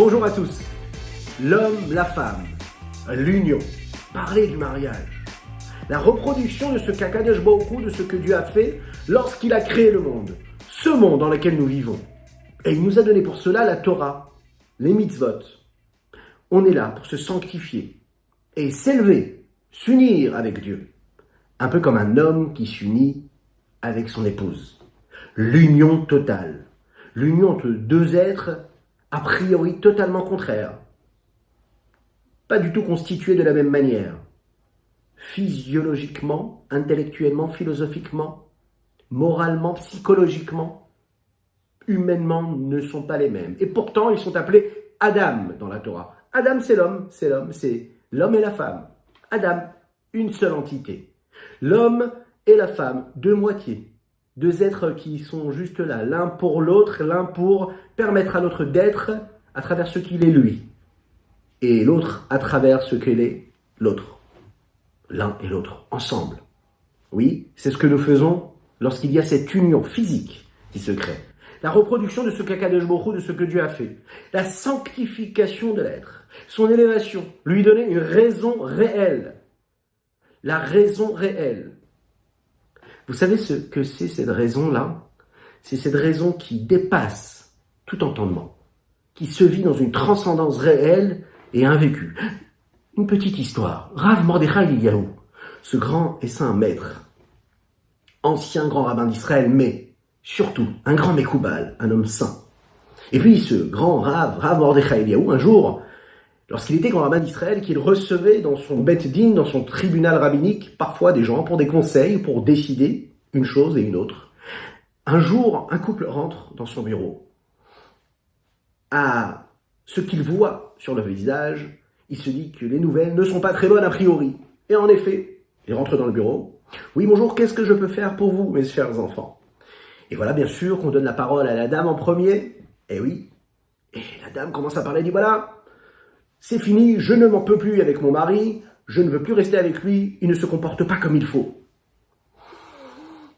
Bonjour à tous. L'homme, la femme, l'union, parler du mariage, la reproduction de ce qu'Akadosh Baruch Hu, de ce que Dieu a fait lorsqu'il a créé le monde, ce monde dans lequel nous vivons. Et il nous a donné pour cela la Torah, les mitzvot. On est là pour se sanctifier et s'élever, s'unir avec Dieu. Un peu comme un homme qui s'unit avec son épouse. L'union totale. L'union entre deux êtres a priori totalement contraires. Pas du tout constitués de la même manière. Physiologiquement, intellectuellement, philosophiquement, moralement, psychologiquement, humainement ne sont pas les mêmes. Et pourtant, ils sont appelés Adam dans la Torah. Adam, c'est l'homme, c'est l'homme et la femme. Adam, une seule entité. L'homme et la femme, deux moitiés. Deux êtres qui sont juste là, l'un pour l'autre, l'un pour permettre à l'autre d'être à travers ce qu'il est lui. Et l'autre à travers ce qu'il est l'autre. L'un et l'autre, ensemble. Oui, c'est ce que nous faisons lorsqu'il y a cette union physique qui se crée. La reproduction de ce qu'Akadosh Baruch Hu, de ce que Dieu a fait. La sanctification de l'être. Son élévation. Lui donner une raison réelle. La raison réelle. Vous savez ce que c'est cette raison-là? C'est cette raison qui dépasse tout entendement. Qui se vit dans une transcendance réelle et invécue. Une petite histoire. Rav Mordechai Eliyahu, ce grand et saint maître, ancien grand rabbin d'Israël, mais surtout un grand Mekoubal, un homme saint. Et puis ce grand Rav Mordechai Eliyahu, un jour, lorsqu'il était grand rabbin d'Israël, qu'il recevait dans son Bet Din, dans son tribunal rabbinique, parfois des gens pour des conseils, pour décider une chose et une autre. Un jour, un couple rentre dans son bureau. À ce qu'il voit sur le visage, il se dit que les nouvelles ne sont pas très bonnes a priori. Et en effet, il rentre dans le bureau. Oui, bonjour, qu'est-ce que je peux faire pour vous, mes chers enfants? Et voilà, bien sûr, qu'on donne la parole à la dame en premier. Eh oui. Et la dame commence à parler, dit voilà, c'est fini, je ne m'en peux plus avec mon mari, je ne veux plus rester avec lui, il ne se comporte pas comme il faut.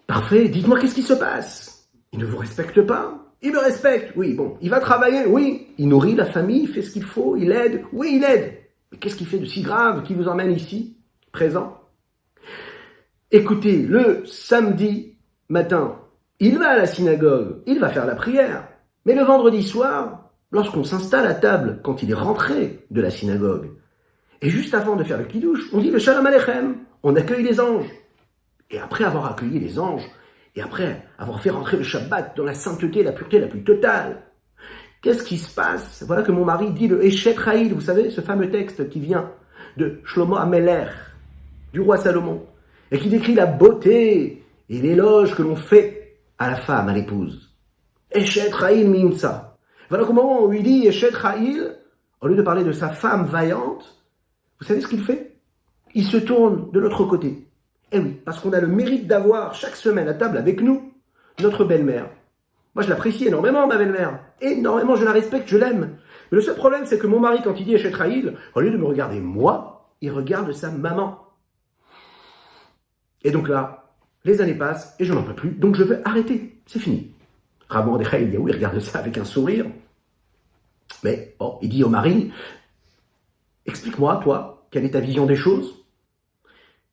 Parfait, dites-moi qu'est-ce qui se passe? Il ne vous respecte pas? Il me respecte, oui, bon, il va travailler, oui, il nourrit la famille, il fait ce qu'il faut, il aide, oui, il aide. Mais qu'est-ce qu'il fait de si grave qui vous emmène ici, présent? Écoutez, le samedi matin, il va à la synagogue, il va faire la prière. Mais le vendredi soir, lorsqu'on s'installe à table, quand il est rentré de la synagogue, et juste avant de faire le kidouche, on dit le Shalom Aleichem, on accueille les anges. Et après avoir accueilli les anges, et après avoir fait rentrer le Shabbat dans la sainteté, la pureté la plus totale, qu'est-ce qui se passe? Voilà que mon mari dit le Eshet Raïl, vous savez, ce fameux texte qui vient de Shlomo Ameler, du roi Salomon, et qui décrit la beauté et l'éloge que l'on fait à la femme, à l'épouse. Eshet Raïl Mimsa. Voilà qu'au moment où il dit Eshet Raïl, au lieu de parler de sa femme vaillante, vous savez ce qu'il fait? Il se tourne de l'autre côté. Eh oui, parce qu'on a le mérite d'avoir chaque semaine à table avec nous notre belle-mère. Moi, je l'apprécie énormément, ma belle-mère. Énormément, je la respecte, je l'aime. Mais le seul problème, c'est que mon mari, quand il dit Eshet Raïl, au lieu de me regarder moi, il regarde sa maman. Et donc là, les années passent et je n'en peux plus, donc je veux arrêter. C'est fini. Rav Mordechai Eliyahu, il regarde ça avec un sourire. Mais bon, il dit au mari, explique-moi, toi, quelle est ta vision des choses?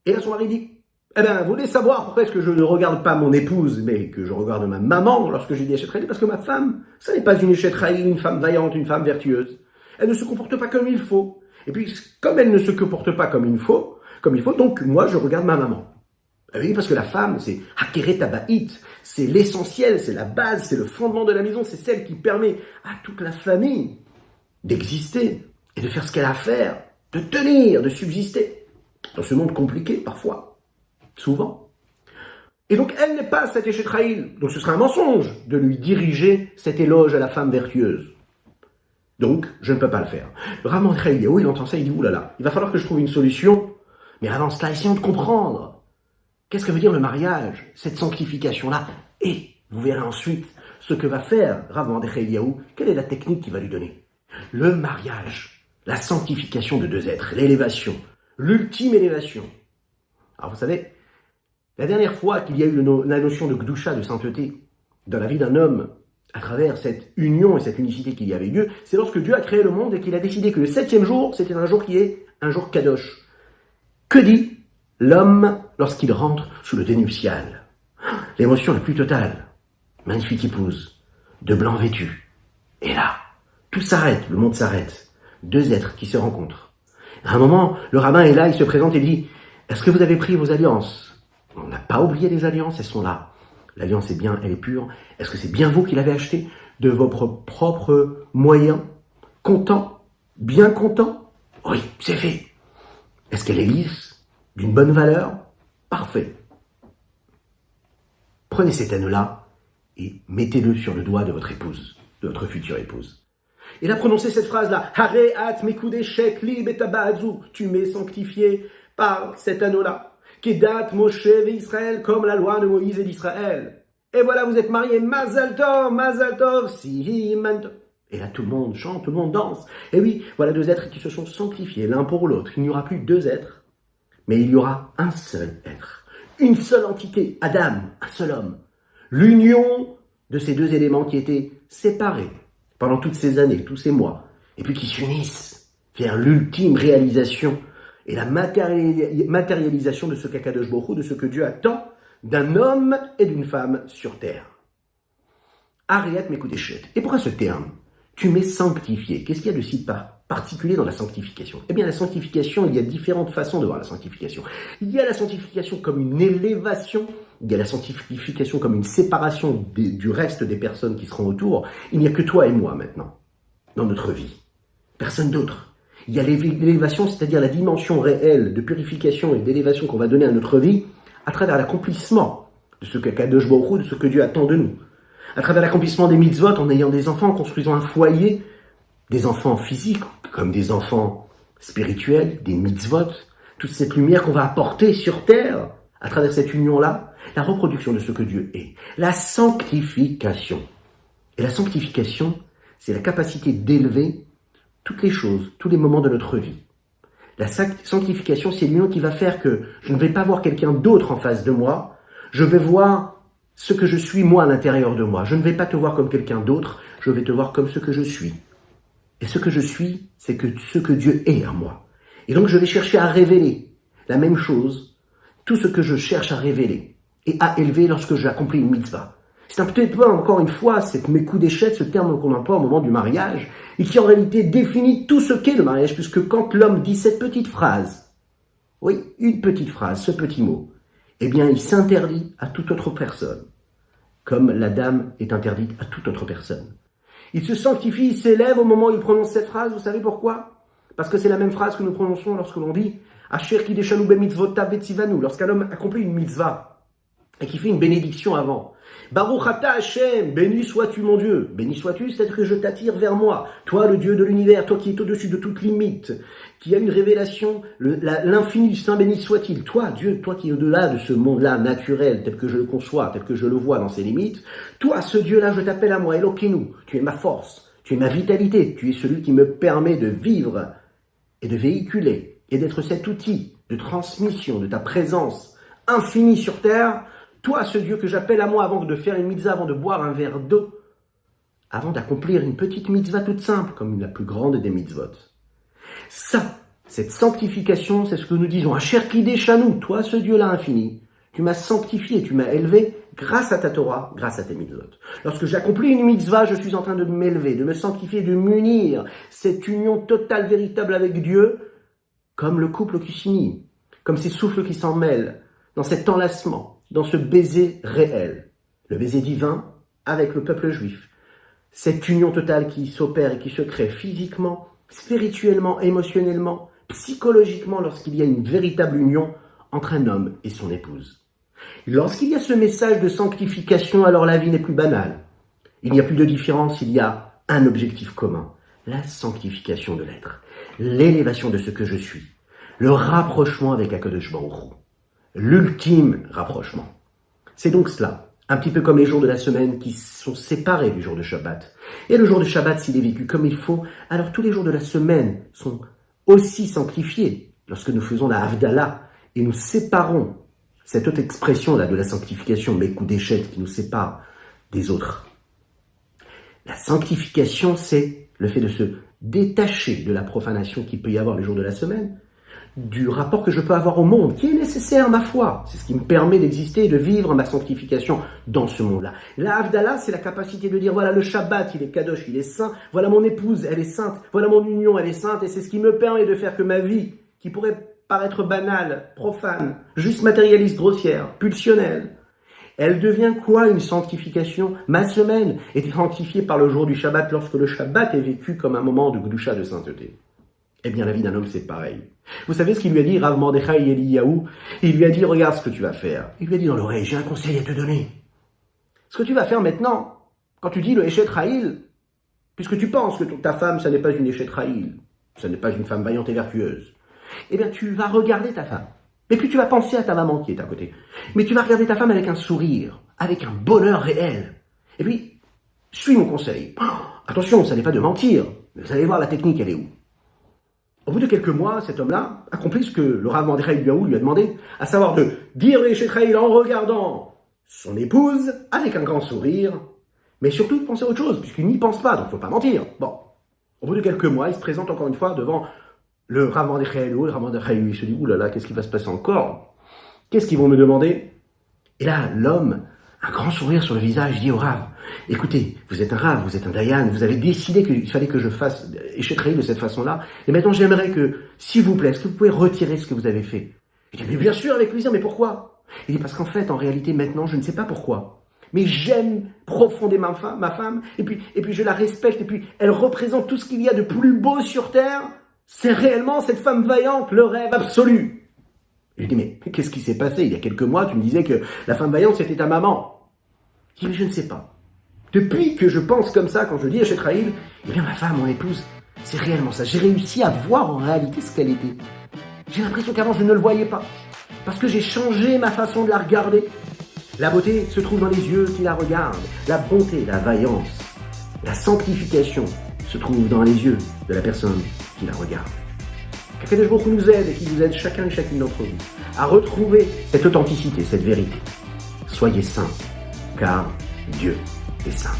Et là, son mari dit, eh bien, vous voulez savoir pourquoi est-ce que je ne regarde pas mon épouse, mais que je regarde ma maman lorsque je dis Eshet Raïl? Parce que ma femme, ça n'est pas une Eshet Raïl, une femme vaillante, une femme vertueuse. Elle ne se comporte pas comme il faut. Et puis, comme elle ne se comporte pas comme il faut, donc moi, je regarde ma maman. Oui, parce que la femme, c'est Hakeret Abait, c'est l'essentiel, c'est la base, c'est le fondement de la maison, c'est celle qui permet à toute la famille d'exister et de faire ce qu'elle a à faire, de tenir, de subsister dans ce monde compliqué parfois, souvent. Et donc elle n'est pas cette Eshet Raïl, donc ce serait un mensonge de lui diriger cet éloge à la femme vertueuse. Donc je ne peux pas le faire. Rav Mordechai Eliyahu, il entend ça, il dit oulala, il va falloir que je trouve une solution, mais avant cela, essayons de comprendre. Qu'est-ce que veut dire le mariage, cette sanctification-là? Et vous verrez ensuite ce que va faire Rav Mordechai Eliyahu, quelle est la technique qu'il va lui donner. Le mariage, la sanctification de deux êtres, l'élévation, l'ultime élévation. Alors vous savez, la dernière fois qu'il y a eu la notion de Gdusha, de sainteté, dans la vie d'un homme à travers cette union et cette unicité qu'il y a avec Dieu, c'est lorsque Dieu a créé le monde et qu'il a décidé que le 7e jour, c'était un jour qui est un jour kadosh. Que dit l'homme lorsqu'il rentre sous le dais nuptial? L'émotion la plus totale. Magnifique épouse, de blanc vêtu. Et là, tout s'arrête, le monde s'arrête. Deux êtres qui se rencontrent. À un moment, le rabbin est là, il se présente et dit « Est-ce que vous avez pris vos alliances ?» On n'a pas oublié les alliances, elles sont là. L'alliance est bien, elle est pure. Est-ce que c'est bien vous qui l'avez achetée de votre propre moyen? Content? Bien content? Oui, c'est fait. Est-ce qu'elle est lisse? D'une bonne valeur? Parfait. Prenez cet anneau-là et mettez-le sur le doigt de votre épouse, de votre future épouse. Il a prononcé cette phrase-là. Hare at mekudeshet li betaba'azu. Tu m'es sanctifié par cet anneau-là. Kedat Moshe et Israël, comme la loi de Moïse et d'Israël. Et voilà, vous êtes mariés. Mazal tov, siman tov. Et là, tout le monde chante, tout le monde danse. Et oui, voilà deux êtres qui se sont sanctifiés l'un pour l'autre. Il n'y aura plus deux êtres, mais il y aura un seul être. Une seule entité, Adam, un seul homme. L'union de ces deux éléments qui étaient séparés pendant toutes ces années, tous ces mois, et puis qui s'unissent vers l'ultime réalisation et la matérialisation de ce qu'Akadosh Baruch Hu, de ce que Dieu attend d'un homme et d'une femme sur terre. Ariat Mekudeshet. Et pourquoi ce terme? Tu m'es sanctifié. Qu'est-ce qu'il y a de si particulier dans la sanctification? Eh bien, la sanctification, il y a différentes façons de voir la sanctification. Il y a la sanctification comme une élévation, il y a la sanctification comme une séparation du reste des personnes qui seront autour. Il n'y a que toi et moi maintenant, dans notre vie. Personne d'autre. Il y a l'élévation, c'est-à-dire la dimension réelle de purification et d'élévation qu'on va donner à notre vie à travers l'accomplissement de ce que Kadosh Baruch Hu, de ce que Dieu attend de nous. À travers l'accomplissement des mitzvot, en ayant des enfants, en construisant un foyer, des enfants physiques comme des enfants spirituels, des mitzvot, toute cette lumière qu'on va apporter sur terre à travers cette union-là, la reproduction de ce que Dieu est, la sanctification. Et la sanctification, c'est la capacité d'élever toutes les choses, tous les moments de notre vie. La sanctification, c'est l'union qui va faire que je ne vais pas voir quelqu'un d'autre en face de moi, je vais voir ce que je suis moi à l'intérieur de moi. Je ne vais pas te voir comme quelqu'un d'autre, je vais te voir comme ce que je suis. Et ce que je suis, c'est que ce que Dieu est en moi. Et donc je vais chercher à révéler la même chose, tout ce que je cherche à révéler et à élever lorsque j'accomplis une mitzvah. C'est un petit peu, encore une fois, cette mekudeshet, ce terme qu'on emploie au moment du mariage, et qui en réalité définit tout ce qu'est le mariage, puisque quand l'homme dit cette petite phrase, oui, une petite phrase, ce petit mot, eh bien il s'interdit à toute autre personne, comme la dame est interdite à toute autre personne. Il se sanctifie, il s'élève au moment où il prononce cette phrase, vous savez pourquoi? Parce que c'est la même phrase que nous prononçons lorsque l'on dit « Asher kideshanu bemitzvotav vetzivanu » lorsqu'un homme accomplit une mitzvah et qui fait une bénédiction avant. Baruch ata Hashem, béni sois-tu mon Dieu. Béni sois-tu, c'est-à-dire que je t'attire vers moi. Toi, le Dieu de l'univers, toi qui es au-dessus de toute limite, qui a une révélation, l'infini du Saint béni soit-il. Toi, Dieu, toi qui es au-delà de ce monde-là naturel, tel que je le conçois, tel que je le vois dans ses limites, toi, ce Dieu-là, je t'appelle à moi, Elokeinu. Tu es ma force, tu es ma vitalité, tu es celui qui me permet de vivre et de véhiculer et d'être cet outil de transmission de ta présence infinie sur terre. Toi, ce Dieu que j'appelle à moi avant de faire une mitzvah, avant de boire un verre d'eau, avant d'accomplir une petite mitzvah toute simple, comme la plus grande des mitzvot. Ça, cette sanctification, c'est ce que nous disons. Asher kideshanu, toi, ce Dieu-là infini, tu m'as sanctifié, tu m'as élevé grâce à ta Torah, grâce à tes mitzvot. Lorsque j'accomplis une mitzvah, je suis en train de m'élever, de me sanctifier, de m'unir. Cette union totale, véritable avec Dieu, comme le couple qui s'unit, comme ces souffles qui s'en mêlent, dans cet enlacement, dans ce baiser réel, le baiser divin avec le peuple juif. Cette union totale qui s'opère et qui se crée physiquement, spirituellement, émotionnellement, psychologiquement, lorsqu'il y a une véritable union entre un homme et son épouse. Lorsqu'il y a ce message de sanctification, alors la vie n'est plus banale. Il n'y a plus de différence, il y a un objectif commun, la sanctification de l'être, l'élévation de ce que je suis, le rapprochement avec Akadosh Baruch Hu. L'ultime rapprochement. C'est donc cela, un petit peu comme les jours de la semaine qui sont séparés du jour de Shabbat. Et le jour de Shabbat, s'il est vécu comme il faut, alors tous les jours de la semaine sont aussi sanctifiés lorsque nous faisons la Havdalah et nous séparons cette autre expression-là de la sanctification, Mekudeshet, qui nous sépare des autres. La sanctification, c'est le fait de se détacher de la profanation qu'il peut y avoir les jours de la semaine, du rapport que je peux avoir au monde, qui est nécessaire, ma foi. C'est ce qui me permet d'exister et de vivre ma sanctification dans ce monde-là. La Havdalah, c'est la capacité de dire, voilà, le Shabbat, il est kadosh, il est saint. Voilà mon épouse, elle est sainte. Voilà mon union, elle est sainte. Et c'est ce qui me permet de faire que ma vie, qui pourrait paraître banale, profane, juste matérialiste, grossière, pulsionnelle, elle devient quoi, une sanctification? Ma semaine est sanctifiée par le jour du Shabbat, lorsque le Shabbat est vécu comme un moment de Gdusha, de sainteté. Eh bien, la vie d'un homme, c'est pareil. Vous savez ce qu'il lui a dit, Rav Mordechai Eliyahu? Il lui a dit, regarde ce que tu vas faire. Il lui a dit dans l'oreille, j'ai un conseil à te donner. Ce que tu vas faire maintenant, quand tu dis le Eshet Raïl, puisque tu penses que ta femme, ça n'est pas une Eshet Raïl, ça n'est pas une femme vaillante et vertueuse, eh bien, tu vas regarder ta femme. Et puis tu vas penser à ta maman qui est à côté. Mais tu vas regarder ta femme avec un sourire, avec un bonheur réel. Et puis, suis mon conseil. Attention, ça n'est pas de mentir. Mais vous allez voir, la technique, elle est où? Au bout de quelques mois, cet homme-là accomplit ce que le Rav Mordechai Eliyahu lui a demandé, à savoir de dire les Shetraïl en regardant son épouse avec un grand sourire, mais surtout de penser à autre chose, puisqu'il n'y pense pas, donc il ne faut pas mentir. Bon, au bout de quelques mois, il se présente encore une fois devant le Rav Mordechai Eliyahu. Le Rav Mordechai Eliyahu se dit, oulala, qu'est-ce qui va se passer encore? Qu'est-ce qu'ils vont me demander? Et là, l'homme, un grand sourire sur le visage, dit au Rav, écoutez, vous êtes un Rav, vous êtes un Dayan, vous avez décidé qu'il fallait que je fasse Eshet Raïl de cette façon-là, et maintenant j'aimerais que, s'il vous plaît, est-ce que vous pouvez retirer ce que vous avez fait? Il dit, mais bien sûr, avec plaisir, mais pourquoi? Il dit, parce qu'en fait, en réalité, maintenant, je ne sais pas pourquoi, mais j'aime profondément ma femme, et puis je la respecte, et puis elle représente tout ce qu'il y a de plus beau sur terre, c'est réellement cette femme vaillante, le rêve absolu. Je lui dis, mais qu'est-ce qui s'est passé? Il y a quelques mois, tu me disais que la femme vaillante, c'était ta maman. Il dit, mais je ne sais pas. Depuis que je pense comme ça, quand je dis Eshet Raïl, eh bien ma femme, mon épouse, c'est réellement ça. J'ai réussi à voir en réalité ce qu'elle était. J'ai l'impression qu'avant, je ne le voyais pas. Parce que j'ai changé ma façon de la regarder. La beauté se trouve dans les yeux qui la regardent. La bonté, la vaillance, la sanctification se trouve dans les yeux de la personne qui la regarde. Qu'Akadosh Baruch Hu nous aide et qui nous aide chacun et chacune d'entre vous à retrouver cette authenticité, cette vérité. Soyez saints, car Dieu est saint.